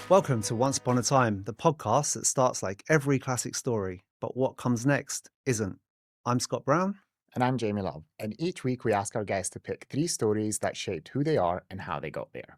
Welcome to Once Upon a Time, the podcast that starts like every classic story, but what comes next isn't. I'm Scott Brown. And I'm Jamie Love. And each week we ask our guests to pick 3 stories that shaped who they are and how they got there.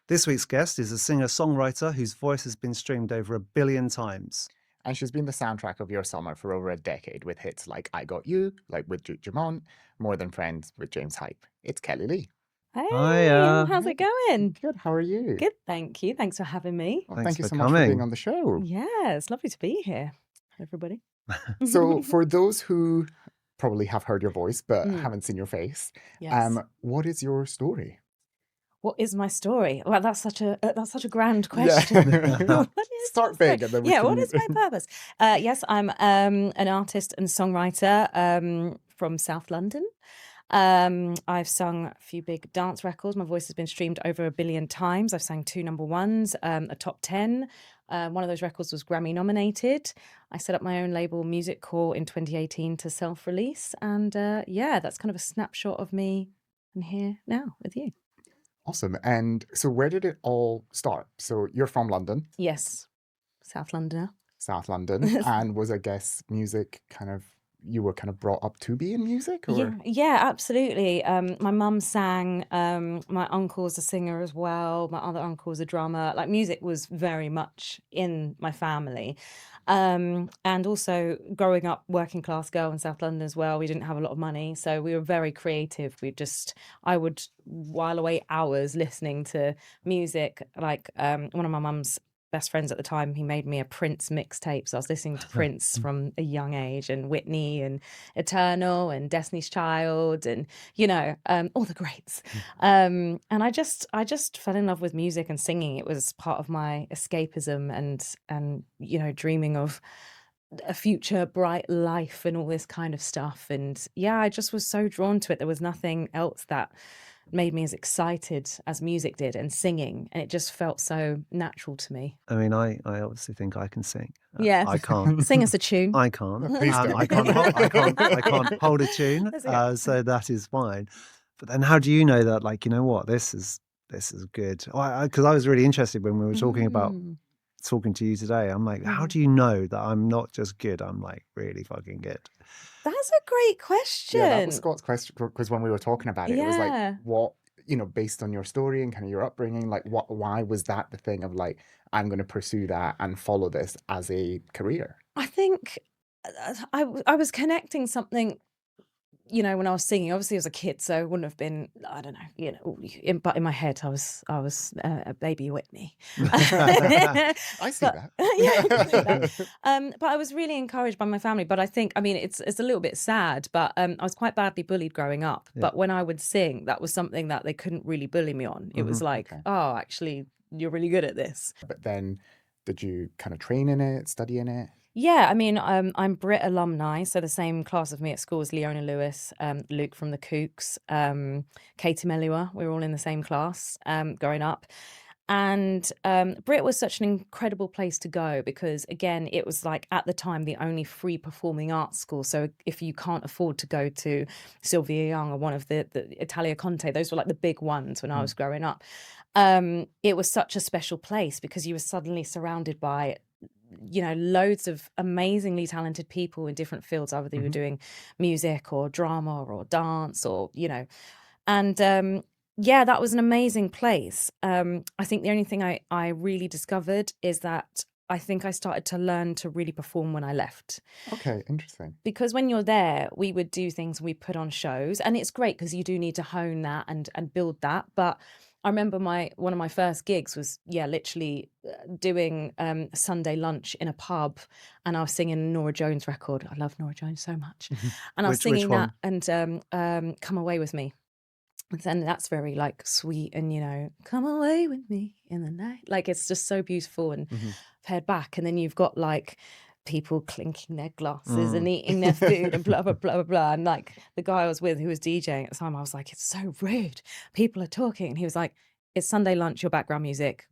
This week's guest is a singer-songwriter whose voice has been streamed over 1 billion times. And she's been the soundtrack of your summer for over a decade with hits like I Got You, like with Duke Jamont, More Than Friends with James Hype. It's Kelli-Leigh. Hey, Hiya. how's it going? Good, how are you? Good, thank you. Thanks for having me. Well, Thanks thank you for so much for coming. being on the show. Yeah, it's lovely to be here, everybody. So for those who probably have heard your voice but Mm. haven't seen your face, Yes. what is your story? What is my story? Well, that's such a grand question. What is Start my big story? and then we Yeah, can... what is my purpose? Yes, I'm an artist and songwriter from South London. I've sung a few big dance records. My voice has been streamed over 1 billion times. I've sang 2 number ones, a top 10. One of those records was Grammy nominated. I set up my own label, Music Core, in 2018 to self-release. And yeah, that's kind of a snapshot of me. And here now with you. Awesome. And so where did it all start? So you're from London, Yes, South Londoner. South London, and was, I guess, music kind of, you were kind of brought up to be in music? Or? Yeah, absolutely. My mum sang. My uncle's a singer as well. My other uncle's a drummer. Like, music was very much in my family. And also growing up working class girl in South London as well, we didn't have a lot of money, so we were very creative. I would while away hours listening to music. Like, one of my mum's best friends at the time, he made me a Prince mixtape, so I was listening to Prince from a young age, and Whitney and Eternal and Destiny's Child, and all the greats. And I just fell in love with music and singing. It was part of my escapism and dreaming of a future bright life and all this kind of stuff. And yeah, I just was so drawn to it. There was nothing else that made me as excited as music did, and singing, and it just felt so natural to me. I mean, I obviously think I can sing. Yeah. I can't. Sing us a tune. I can't. Please don't. I can't hold a tune, That's okay. so that is fine. But then how do you know that, like, you know what, this is good? Because I was really interested when we were talking about Mm. talking to you today. I'm like, how do you know that I'm not just good, I'm like really fucking good? That's a great question. Yeah, that was Scott's question, because when we were talking about it, it was like, Yeah. what, based on your story and kind of your upbringing, like why was that the thing of like, I'm going to pursue that and follow this as a career? I think I was connecting something, when I was singing. Obviously, I was a kid, so it wouldn't have been, I don't know, but in my head, I was a baby Whitney. I see But that. yeah, I can see that. But I was really encouraged by my family. But I think, I mean, it's a little bit sad, but I was quite badly bullied growing up. Yeah. But when I would sing, that was something that they couldn't really bully me on. It was like, Okay. oh, actually, you're really good at this. But then did you kind of train in it, study in it? Yeah, I mean, I'm Brit alumni, so the same class of me at school as Leona Lewis, Luke from the Kooks, Katie Melua. We were all in the same class growing up. And Brit was such an incredible place to go because, again, it was like at the time the only free performing arts school. So if you can't afford to go to Sylvia Young or one of the Italia Conte, those were like the big ones when I was growing up. It was such a special place because you were suddenly surrounded by loads of amazingly talented people in different fields, either they were doing music or drama or dance or and yeah, that was an amazing place. I think the only thing I really discovered is that I think I started to learn to really perform when I left. Okay, interesting. Because when you're there, we would do things, we put on shows, and it's great because you do need to hone that and build that. But I remember one of my first gigs was literally doing Sunday lunch in a pub, and I was singing a Norah Jones record. I love Norah Jones so much, and I was Which singing one? that and "Come Away With Me." And that's very like sweet and come away with me in the night. Like, it's just so beautiful and pared back. And then you've got like people clinking their glasses and eating their food and blah, blah, blah, blah, blah. And like the guy I was with who was DJing at the time, I was like, it's so rude. People are talking. And he was like, it's Sunday lunch, your background music.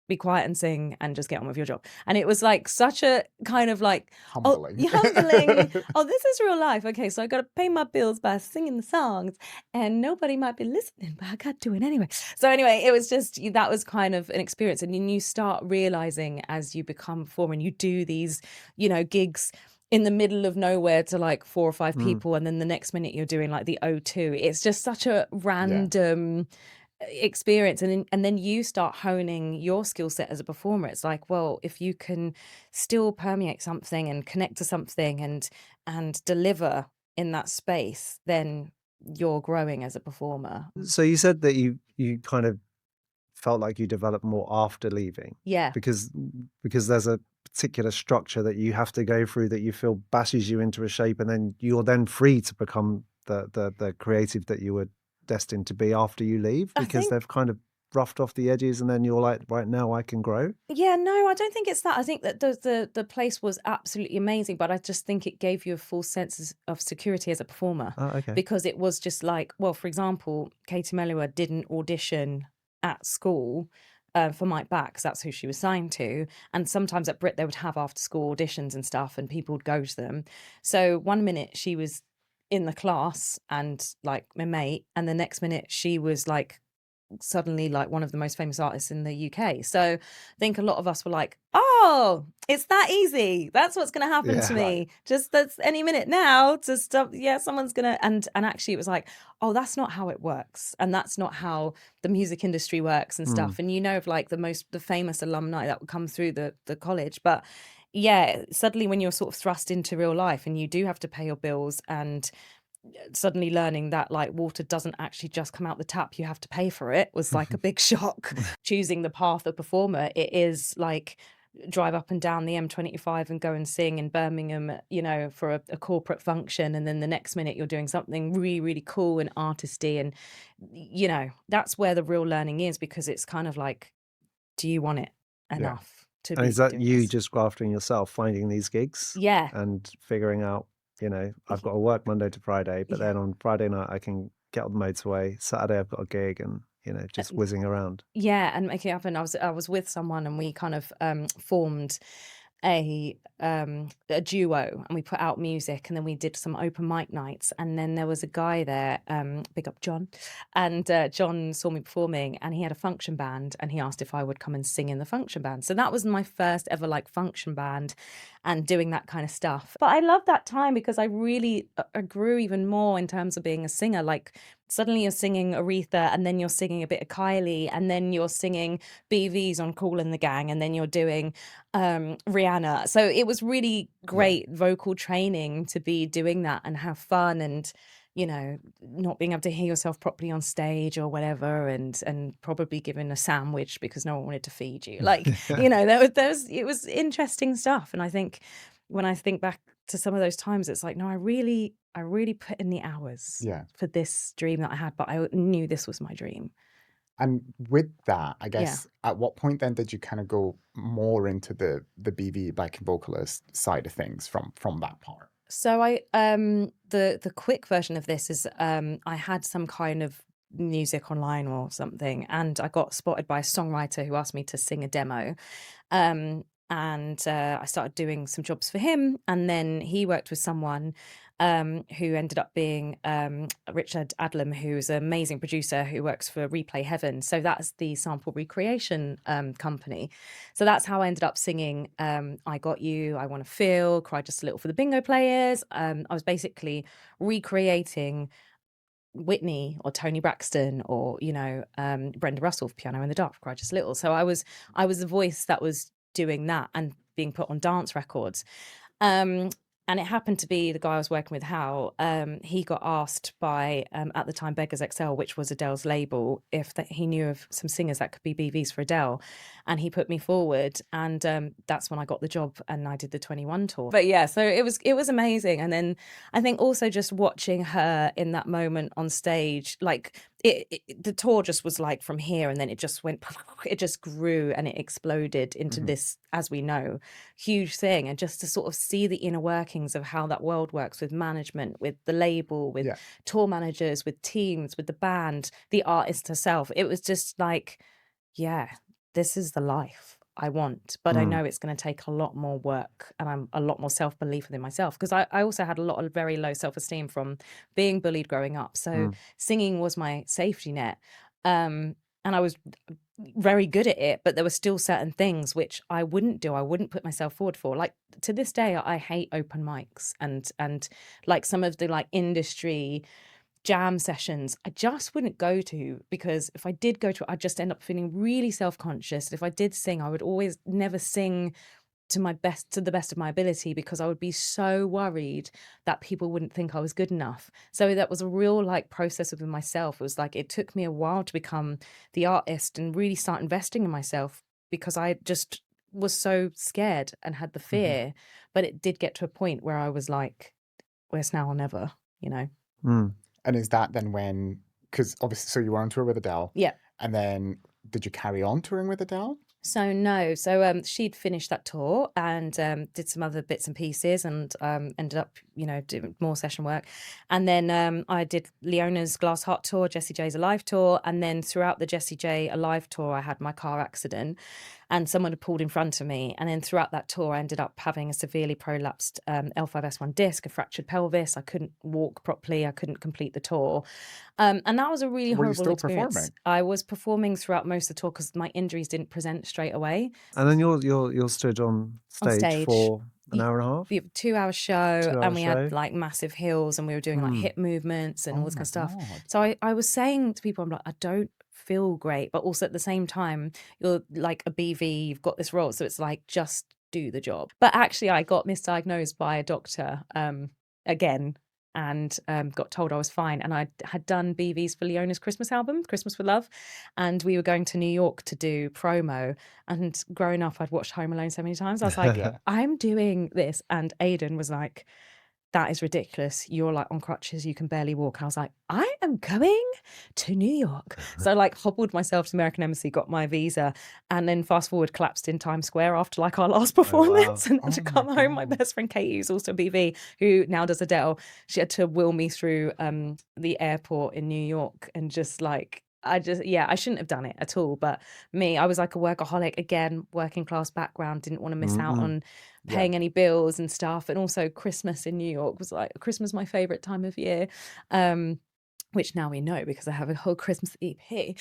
be quiet and sing and just get on with your job. And it was like such a kind of like, Humbling. oh, humbling. Oh, this is real life. Okay, so I got to pay my bills by singing the songs, and nobody might be listening, but I got to do it anyway. So anyway, it was just, that was kind of an experience. And then you start realizing as you become a performer and you do these, you know, gigs in the middle of nowhere to like 4 or 5 people, and then the next minute you're doing like the O2. It's just such a random experience, and then you start honing your skill set as a performer. It's like, well, if you can still permeate something and connect to something and deliver in that space, then you're growing as a performer. So you said that you kind of felt like you developed more after leaving. Yeah. Because there's a particular structure that you have to go through that you feel bashes you into a shape, and then you're then free to become the creative that you were destined to be after you leave, because they've kind of roughed off the edges, and then you're like, right, now I can grow. Yeah, no, I don't think it's that. I think that the place was absolutely amazing, but I just think it gave you a full sense of security as a performer. Oh, okay. Because it was just like, well, for example, Katie Melua didn't audition at school for Mike Back, because that's who she was signed to. And sometimes at Brit they would have after school auditions and stuff, and people would go to them. So one minute she was in the class and like my mate, and the next minute she was like suddenly like one of the most famous artists in the UK. So I think a lot of us were like, oh, it's that easy. That's what's going to happen to me. Just that's any minute now to stop. Yeah, someone's going to. And actually it was like, oh, that's not how it works. And that's not how the music industry works and stuff. And you know, of like the famous alumni that would come through the college. But yeah, suddenly when you're sort of thrust into real life and you do have to pay your bills, and suddenly learning that like water doesn't actually just come out the tap, you have to pay for it, was like a big shock. Choosing the path of performer, it is like drive up and down the M25 and go and sing in Birmingham, you know, for a corporate function, and then the next minute you're doing something really, really cool and artisty. And you know, that's where the real learning is, because it's kind of like, do you want it enough to and be is that doing you this? just grafting yourself, finding these gigs and figuring out, you know, I've got to work Monday to Friday, but then on Friday night I can get on the motorway, Saturday I've got a gig, and you know, just whizzing around. Yeah, and making it happen. I was with someone, and we kind of formed a duo, and we put out music, and then we did some open mic nights, and then there was a guy there, big up John, and John saw me performing, and he had a function band, and he asked if I would come and sing in the function band. So that was my first ever like function band and doing that kind of stuff. But I love that time because I really grew even more in terms of being a singer. Like suddenly you're singing Aretha, and then you're singing a bit of Kylie, and then you're singing BVs on Kool and the Gang, and then you're doing Rihanna. So it was really great vocal training to be doing that and have fun, and you know, not being able to hear yourself properly on stage or whatever, and probably given a sandwich because no one wanted to feed you. Like, you know, it was interesting stuff. And I think when I think back to some of those times, it's like, no, I really put in the hours for this dream that I had, but I knew this was my dream. And with that, I guess, at what point then did you kind of go more into the BV backing vocalist side of things from that part? So I the quick version of this is I had some kind of music online or something, and I got spotted by a songwriter who asked me to sing a demo. And I started doing some jobs for him, and then he worked with someone who ended up being Richard Adlam, who's an amazing producer who works for Replay Heaven. So that's the sample recreation company. So that's how I ended up singing I Got You, I Want to Feel, Cry Just a Little for the Bingo Players. I was basically recreating Whitney or Toni Braxton or, you know, Brenda Russell for Piano in the Dark, Cry Just a Little. So I was the voice that was doing that and being put on dance records. And it happened to be the guy I was working with, Hal, he got asked by, at the time, Beggars XL, which was Adele's label, if he knew of some singers that could be BVs for Adele. And he put me forward, and that's when I got the job, and I did the 21 tour. But yeah, so it was amazing. And then I think also just watching her in that moment on stage, like the tour just was like from here, and then it just went, it just grew and it exploded into this, as we know, huge thing. And just to sort of see the inner workings of how that world works with management, with the label, with tour managers, with teams, with the band, the artist herself, it was just like, yeah, this is the life I want, but I Mm. know it's going to take a lot more work, and I'm a lot more self-belief within myself, because I also had a lot of very low self-esteem from being bullied growing up. So Mm. singing was my safety net. And I was very good at it, but there were still certain things which I wouldn't do. I wouldn't put myself forward for. Like, to this day, I hate open mics and like some of the like industry jam sessions I just wouldn't go to, because if I did go to it, I'd just end up feeling really self-conscious. If I did sing, I would always never sing to the best of my ability, because I would be so worried that people wouldn't think I was good enough. So that was a real like process within myself. It was like, it took me a while to become the artist and really start investing in myself, because I just was so scared and had the fear. But it did get to a point where I was like, well, it's now or never, you know? Mm. And is that then when, because obviously, so you were on tour with Adele, Yeah. and then did you carry on touring with Adele? So no, so she'd finished that tour and did some other bits and pieces, and ended up, you know, doing more session work. And then I did Leona's Glass Heart tour, Jessie J's Alive tour, and then throughout the Jessie J Alive tour, I had my car accident, and someone had pulled in front of me. And then throughout that tour, I ended up having a severely prolapsed L5S1 disc, a fractured pelvis. I couldn't walk properly. I couldn't complete the tour. And that was a really Were you horrible still experience. performing? I was performing throughout most of the tour because my injuries didn't present straight away. And then you're stood on stage stage. for an Y- hour and a half. We have a 2-hour show, 2 hour and we show. had like massive hills, and we were doing like Mm. hip movements and all Oh this kind my of stuff. God. So I was saying to people, I'm like, I don't feel great, but also at the same time, you're like a BV, you've got this role, so it's like, just do the job. But actually, I got misdiagnosed by a doctor again, and got told I was fine. And I had done BVs for Leona's Christmas album, Christmas with Love, and we were going to New York to do promo. And growing up, I'd watched Home Alone so many times. I was like, Yeah. I'm doing this. And Aidan was like, that is ridiculous. You're like on crutches, you can barely walk. I was like, I am going to New York. So I like hobbled myself to American Embassy, got my visa, and then fast forward, collapsed in Times Square after like our last performance. And Oh to my come home, my God. best friend Katie, who's also a BV, who now does Adele, she had to wheel me through the airport in New York, and just like, I shouldn't have done it at all. But I was like a workaholic, again, working class background, didn't want to miss out on paying any bills and stuff. And also Christmas in New York was like, Christmas my favorite time of year. Which now we know, because I have a whole Christmas EP.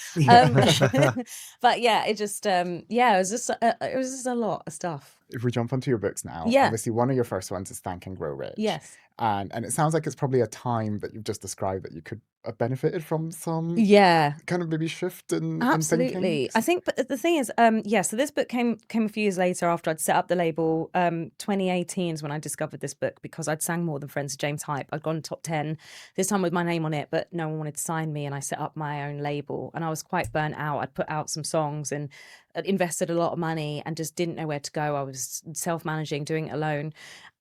But yeah, it just it was just a lot of stuff. If we jump onto your books now, Yeah. obviously one of your first ones is Thank and Grow Rich. Yes. And it sounds like it's probably a time that you've just described that you could have benefited from some Yeah. kind of maybe shift in Absolutely. thinking. I think, but the thing is, so this book came a few years later after I'd set up the label. 2018 is when I discovered this book, because I'd sang More Than Friends to James Hype. I'd gone top 10, this time with my name on it, but no one wanted to sign me, and I set up my own label, and I was quite burnt out. I'd put out some songs and I'd invested a lot of money and just didn't know where to go. I was self-managing, doing it alone.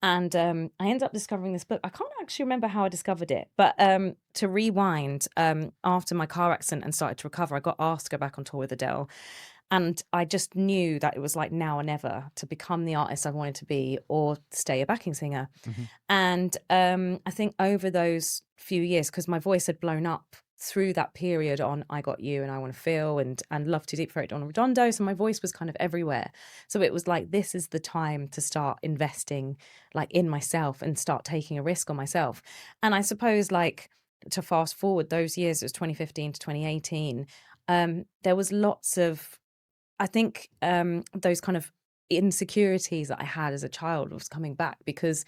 And I ended up discovering this book. I can't actually remember how I discovered it, but to rewind, after my car accident and started to recover, I got asked to go back on tour with Adele. And I just knew that it was like now or never to become the artist I wanted to be, or stay a backing singer. And I think over those few years, because my voice had blown up through that period on I Got You and I Want to Feel and Love Too Deep for It on Redondo, so my voice was kind of everywhere. So it was like, this is the time to start investing like in myself and start taking a risk on myself. And I suppose, like, to fast forward those years, it was 2015 to 2018, there was lots of, I think, those kind of insecurities that I had as a child was coming back, because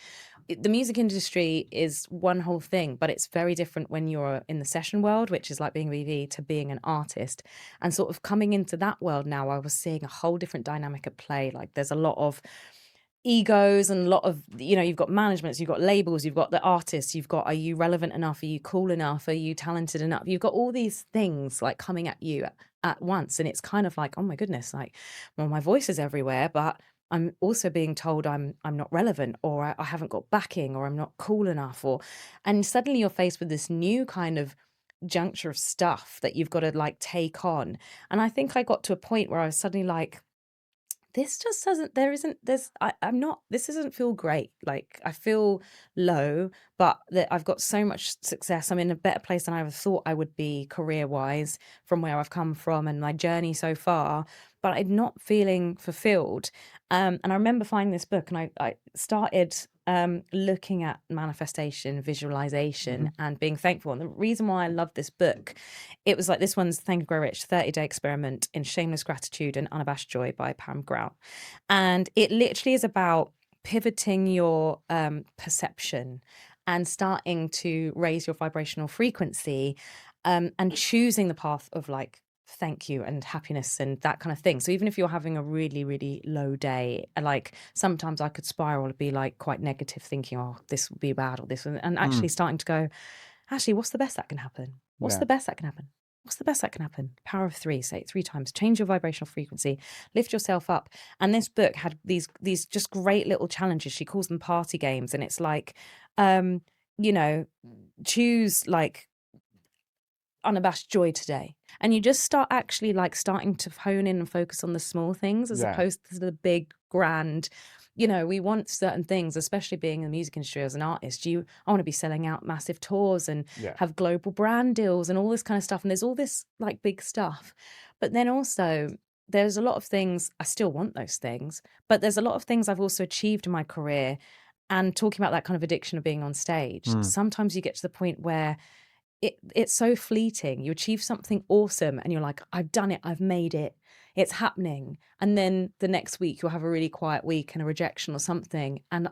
the music industry is one whole thing, but it's very different when you're in the session world, which is like being VV, to being an artist. And sort of coming into that world now, I was seeing a whole different dynamic at play. Like, there's a lot of egos and a lot of, you've got managements, you've got labels, you've got the artists, you've got, are you relevant enough, are you cool enough, are you talented enough? You've got all these things like coming at you at once, and it's kind of like, oh my goodness, like, well, my voice is everywhere, but I'm also being told I'm not relevant, or I haven't got backing, or I'm not cool enough, and suddenly you're faced with this new kind of juncture of stuff that you've got to like take on. And I think I got to a point where I was suddenly like, this just doesn't, I'm not, this doesn't feel great. Like I feel low, but that I've got so much success. I'm in a better place than I ever thought I would be career wise from where I've come from and my journey so far, but I'm not feeling fulfilled. And I remember finding this book and I started looking at manifestation, visualization, and being thankful. And the reason why I love this book, it was like this one's Think and Grow Rich, 30-day experiment in shameless gratitude and unabashed joy by Pam Grout. And it literally is about pivoting your perception and starting to raise your vibrational frequency and choosing the path of like thank you and happiness and that kind of thing. So even if you're having a really, really low day, like sometimes I could spiral and be like quite negative thinking, oh, this would be bad or this, and actually starting to go, actually, what's the best that can happen? What's the best that can happen? What's the best that can happen? Power of 3, say it 3 times, change your vibrational frequency, lift yourself up. And this book had these just great little challenges. She calls them party games. And it's like, you know, choose like unabashed joy today. And you just start actually like starting to hone in and focus on the small things as opposed to the big grand, you know, we want certain things, especially being in the music industry as an artist. I want to be selling out massive tours and have global brand deals and all this kind of stuff. And there's all this like big stuff. But then also there's a lot of things, I still want those things, but there's a lot of things I've also achieved in my career. And talking about that kind of addiction of being on stage, sometimes you get to the point where it's so fleeting. You achieve something awesome and you're like, I've done it, I've made it, it's happening. And then the next week you'll have a really quiet week and a rejection or something. And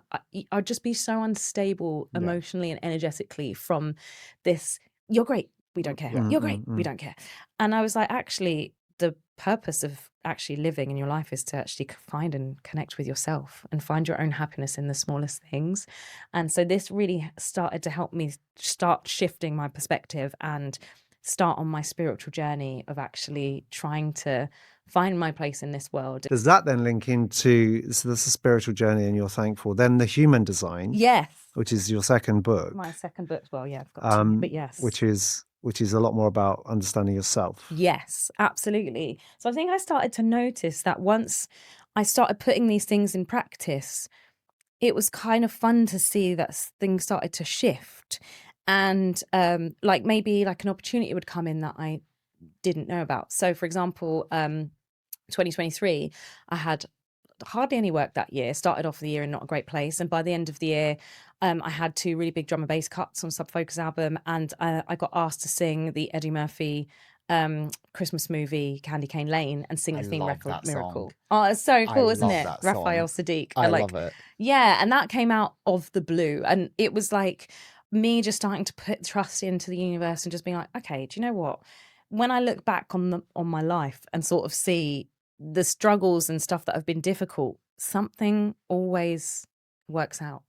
I'd just be so unstable emotionally and energetically from this, you're great, we don't care. You're great, we don't care. And I was like, actually, the purpose of actually living in your life is to actually find and connect with yourself and find your own happiness in the smallest things. And so this really started to help me start shifting my perspective and start on my spiritual journey of actually trying to find my place in this world. Does that then link into, so that's a spiritual journey and you're thankful, then the human design, Yes, which is your second book, my second book. Well, yeah, I've got two, but yes, which is a lot more about understanding yourself. Yes, absolutely. So I think I started to notice that once I started putting these things in practice, it was kind of fun to see that things started to shift. And like maybe like an opportunity would come in that I didn't know about. So for example, 2023, I had hardly any work that year, started off the year in not a great place. And by the end of the year, I had 2 really big drum and bass cuts on Sub Focus album. And I got asked to sing the Eddie Murphy Christmas movie, Candy Cane Lane, and sing the theme record Miracle. Oh, it's so cool, isn't it? Raphael Sadiq. I love it. Yeah, and that came out of the blue. And it was like me just starting to put trust into the universe and just being like, okay, do you know what? When I look back on my life and sort of see the struggles and stuff that have been difficult, something always works out.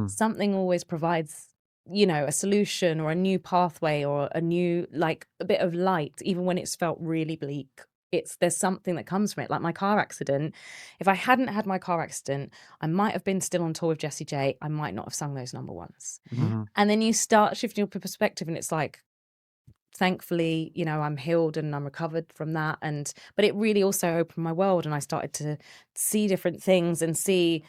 Something always provides, you know, a solution or a new pathway or a new, like a bit of light, even when it's felt really bleak. There's something that comes from it. Like my car accident, if I hadn't had my car accident, I might have been still on tour with Jessie J. I might not have sung those number ones. And then you start shifting your perspective and it's like, thankfully, you know, I'm healed and I'm recovered from that. But it really also opened my world and I started to see different things and see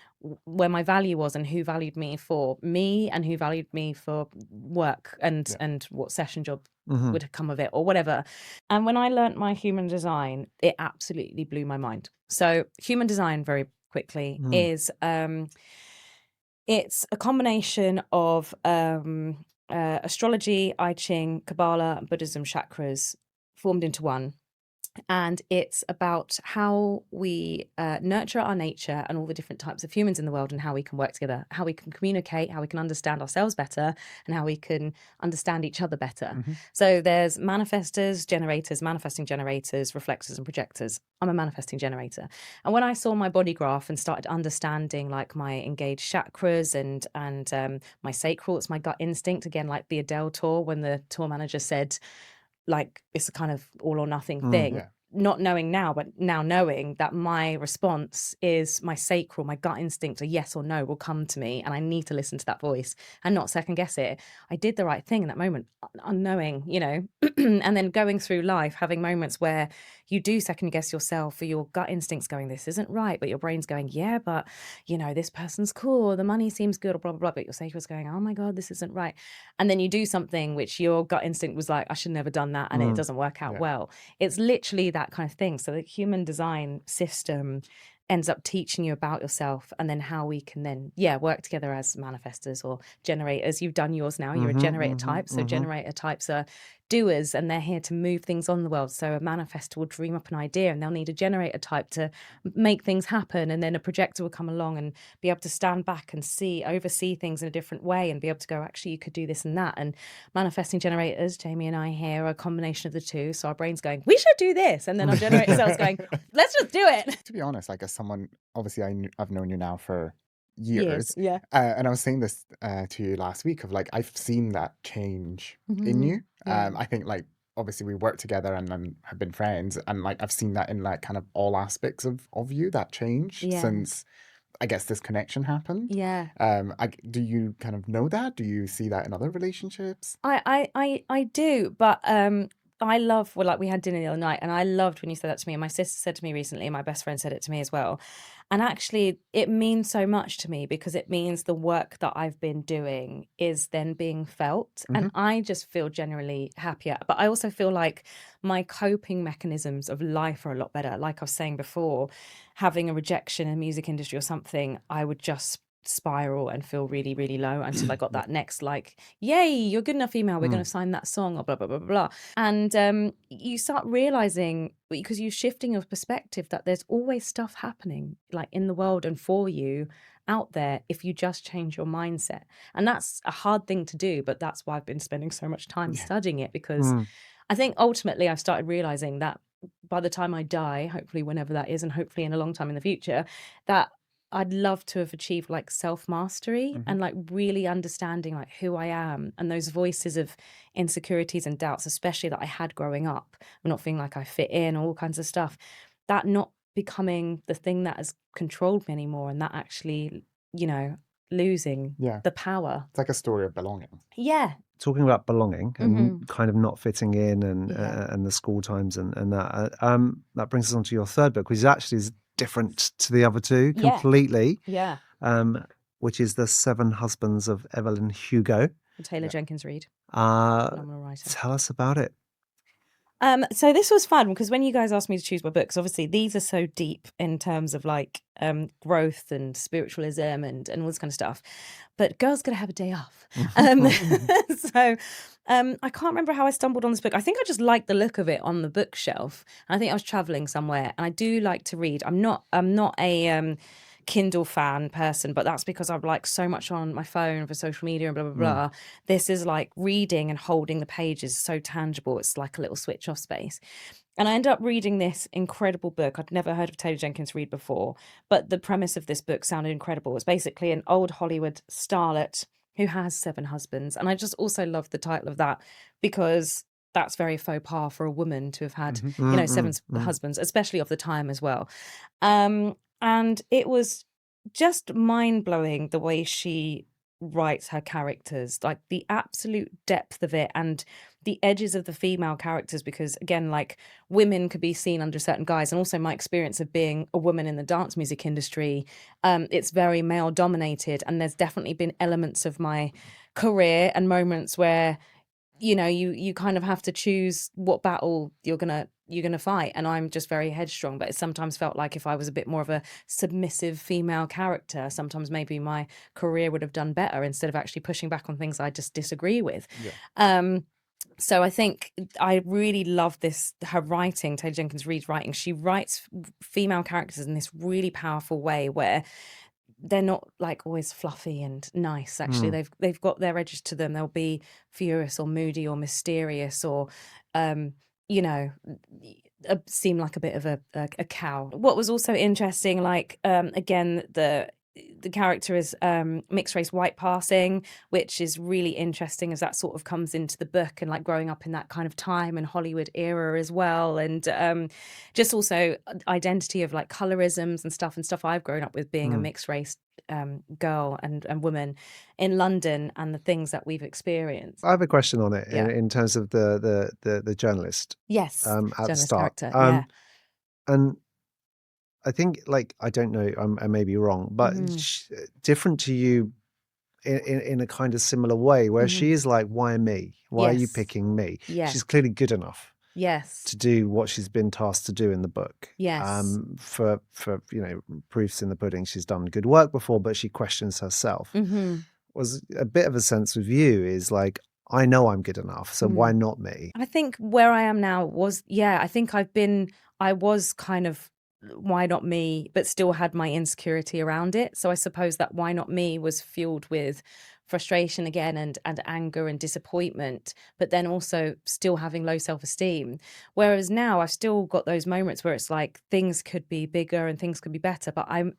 where my value was and who valued me for me and who valued me for work and what session job would come of it or whatever. And when I learnt my human design, it absolutely blew my mind. So human design, very quickly, is it's a combination of astrology, I Ching, Kabbalah, Buddhism, chakras formed into one. And it's about how we nurture our nature and all the different types of humans in the world and how we can work together, how we can communicate, how we can understand ourselves better, and how we can understand each other better. So there's manifestors, generators, manifesting generators, reflectors, and projectors. I'm a manifesting generator. And when I saw my body graph and started understanding like my engaged chakras and my sacral, it's my gut instinct, again, like the Adele tour, when the tour manager said, like, it's a kind of all or nothing thing. not knowing now, but now knowing that my response is my sacral, my gut instinct, a yes or no will come to me, and I need to listen to that voice and not second guess it. I did the right thing in that moment, unknowing, you know, and then going through life, having moments where you do second guess yourself, or your gut instinct's going, this isn't right, but your brain's going, yeah, but you know, this person's cool, or the money seems good, or blah, blah, blah, but your sacral's going, oh my God, this isn't right. And then you do something which your gut instinct was like, I should never done that, and it doesn't work out well. It's literally that kind of thing. So the human design system ends up teaching you about yourself, and then how we can then work together as manifestors or generators. You've done yours now. You're a generator type. So generator types are doers, and they're here to move things on the world. So a manifestor will dream up an idea, and they'll need a generator type to make things happen, and then a projector will come along and be able to stand back and oversee things in a different way, and be able to go, actually you could do this and that. And manifesting generators, Jamie and I here, are a combination of the two. So our brain's going, we should do this, and then our generator cells going, let's just do it. To be honest, like, as someone, obviously I've known you now for years. Yeah. And I was saying this to you last week of like, I've seen that change in you. I think like, obviously we work together and then have been friends, and like I've seen that in like kind of all aspects of you, that change since I guess this connection happened. Yeah. Do you kind of know that? Do you see that in other relationships? I do, but I love, well, like we had dinner the other night, and I loved when you said that to me, and my sister said to me recently, and my best friend said it to me as well. And actually it means so much to me, because it means the work that I've been doing is then being felt, and I just feel generally happier. But I also feel like my coping mechanisms of life are a lot better. Like I was saying before, having a rejection in the music industry or something, I would just spiral and feel really, really low until I got that next, like, yay, you're good enough email, we're going to sign that song, or blah, blah, blah, blah, blah. And you start realizing, because you're shifting your perspective, that there's always stuff happening like in the world and for you out there if you just change your mindset. And that's a hard thing to do, but that's why I've been spending so much time studying it, because I think ultimately I've started realizing that by the time I die, hopefully whenever that is, and hopefully in a long time in the future, that I'd love to have achieved like self-mastery and like really understanding like who I am, and those voices of insecurities and doubts, especially that I had growing up, not feeling like I fit in, all kinds of stuff, that not becoming the thing that has controlled me anymore, and that actually, you know, losing the power. It's like a story of belonging. Yeah. Talking about belonging and kind of not fitting in, and the school times and that, that brings us on to your third book, which actually is different to the other two completely. Yeah. Which is The Seven Husbands of Evelyn Hugo. Taylor Jenkins Reid. Phenomenal writer. Tell us about it. So this was fun, because when you guys asked me to choose my books, obviously these are so deep in terms of like growth and spiritualism and all this kind of stuff. But girls gotta have a day off. So I can't remember how I stumbled on this book. I think I just liked the look of it on the bookshelf. And I think I was traveling somewhere, and I do like to read. I'm not a Kindle fan person, but that's because I'm like so much on my phone for social media and blah, blah, blah. This is like reading and holding the pages so tangible. It's like a little switch off space. And I ended up reading this incredible book. I'd never heard of Taylor Jenkins Reid before, but the premise of this book sounded incredible. It's basically an old Hollywood starlet who has 7 husbands. And I just also love the title of that, because that's very faux pas for a woman to have had, you know, 7 husbands, especially of the time as well. And it was just mind-blowing the way she writes her characters, like the absolute depth of it, and the edges of the female characters, because again, like, women could be seen under certain guise, and also my experience of being a woman in the dance music industry, it's very male dominated, and there's definitely been elements of my career and moments where, you know, you kind of have to choose what battle you're gonna fight, and I'm just very headstrong, but it sometimes felt like if I was a bit more of a submissive female character, sometimes maybe my career would have done better, instead of actually pushing back on things I just disagree with. So I think I really love her writing, Taylor Jenkins Reid's writing. She writes female characters in this really powerful way, where they're not like always fluffy and nice. Actually, they've got their edges to them. They'll be furious or moody or mysterious, or you know, seem like a bit of a cow. What was also interesting, like again, the character is mixed race white passing, which is really interesting as that sort of comes into the book, and like growing up in that kind of time and Hollywood era as well, and just also identity of like colorisms and stuff I've grown up with being a mixed race girl and woman in London, and the things that we've experienced. I have a question on it Yeah. in terms of the journalist Yes, at the journalist start. character. Yeah. And I think, like, I don't know, I may be wrong, but different to you in a kind of similar way, where she is like, why me? Why are you Yes. picking me? Yes. She's clearly good enough Yes. to do what she's been tasked to do in the book. Yes. For you know, proofs in the pudding, she's done good work before, but she questions herself. Was a bit of a sense with you is like, I know I'm good enough, so why not me? I think where I am now was, I think I was kind of, why not me, but still had my insecurity around it. So I suppose that why not me was fueled with frustration again, and anger and disappointment, but then also still having low self-esteem. Whereas now I've still got those moments where it's like things could be bigger and things could be better, but I've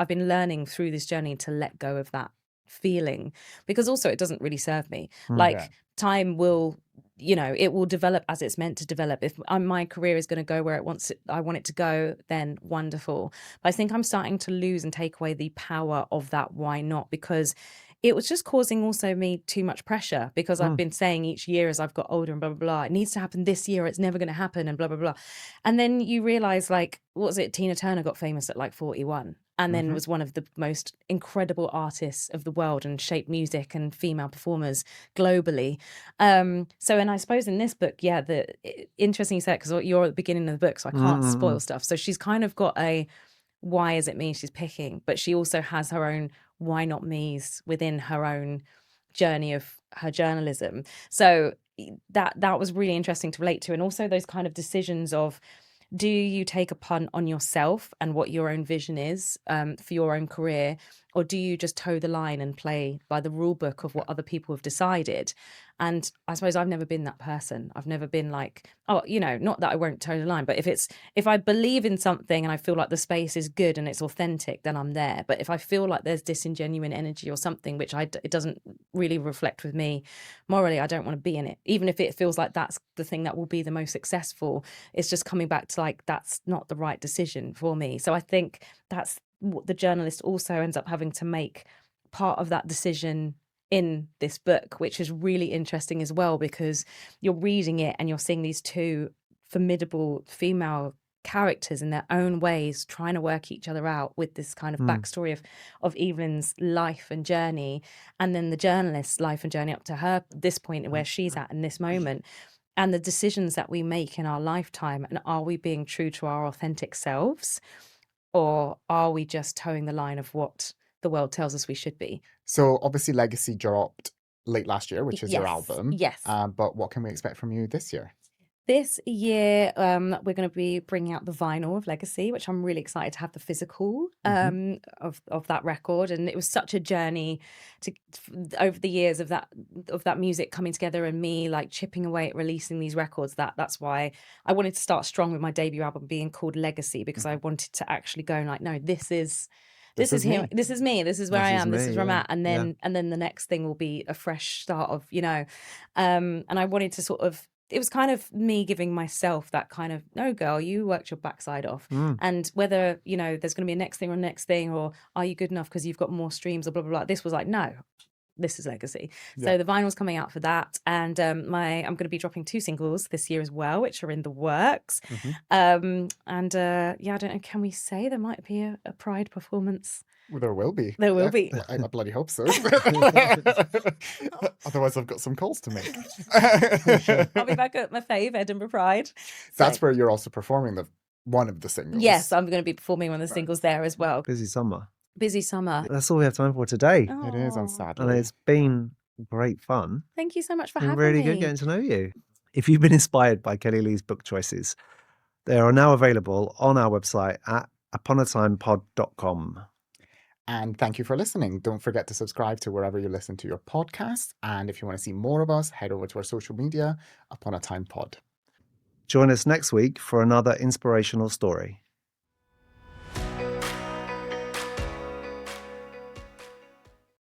been learning through this journey to let go of that feeling, because also it doesn't really serve me. Like time will, it will develop as it's meant to develop. If my career is going to go where I want it to go, then wonderful. But I think I'm starting to lose and take away the power of that why not, because it was just causing also me too much pressure, because I've been saying each year as I've got older and blah, blah, blah, it needs to happen this year, it's never going to happen, and blah, blah, blah. And then you realize, like, what was it? Tina Turner got famous at like 41. And then was one of the most incredible artists of the world and shaped music and female performers globally. And I suppose in this book, interesting you said, because you're at the beginning of the book, so I can't spoil stuff. So she's kind of got a, why is it me she's picking? But she also has her own why not me's within her own journey of her journalism. So that was really interesting to relate to. And also those kind of decisions of, do you take a punt on yourself and what your own vision is for your own career, or do you just toe the line and play by the rule book of what other people have decided? And I suppose I've never been that person. I've never been like, not that I won't toe the line, but if I believe in something and I feel like the space is good and it's authentic, then I'm there. But if I feel like there's disingenuine energy or something which it doesn't really reflect with me morally, I don't want to be in it. Even if it feels like that's the thing that will be the most successful, it's just coming back to like, that's not the right decision for me. So I think that's what the journalist also ends up having to make part of that decision in this book, which is really interesting as well, because you're reading it and you're seeing these two formidable female characters in their own ways trying to work each other out, with this kind of backstory of Evelyn's life and journey, and then the journalist's life and journey up to her, this point where she's at in this moment, and the decisions that we make in our lifetime. And are we being true to our authentic selves, or are we just towing the line of what the world tells us we should be? So obviously Legacy dropped late last year, which is your Yes, album. yes. But what can we expect from you this year? This year, we're going to be bringing out the vinyl of Legacy, which I'm really excited to have the physical of that record. And it was such a journey over the years of that music coming together, and me like chipping away at releasing these records. That's why I wanted to start strong with my debut album being called Legacy, because I wanted to actually go and like, no, this is him. This is me. This is where I am. This is where I'm at. And then the next thing will be a fresh start of, and I wanted to sort of, it was kind of me giving myself that kind of, no, girl, you worked your backside off. And whether, there's going to be a next thing, or are you good enough because you've got more streams or blah, blah, blah. This was like, no, this is Legacy. So the vinyl's coming out for that. And I'm going to be dropping 2 singles this year as well, which are in the works. I don't know, can we say there might be a Pride performance? Well, there will be. There will be. I bloody hope so. Otherwise, I've got some calls to make. I'll be back at my fave, Edinburgh Pride. That's where you're also performing one of the singles. Yes, I'm going to be performing one of the singles there as well. Busy summer. That's all we have time for today. Oh. It is, sadly. And it's been great fun. Thank you so much for It's been having really me. good getting to know you. If you've been inspired by Kelli-Leigh's book choices, they are now available on our website at uponatimepod.com. And thank you for listening. Don't forget to subscribe to wherever you listen to your podcast. And if you want to see more of us, head over to our social media, Upon a Time Pod. Join us next week for another inspirational story.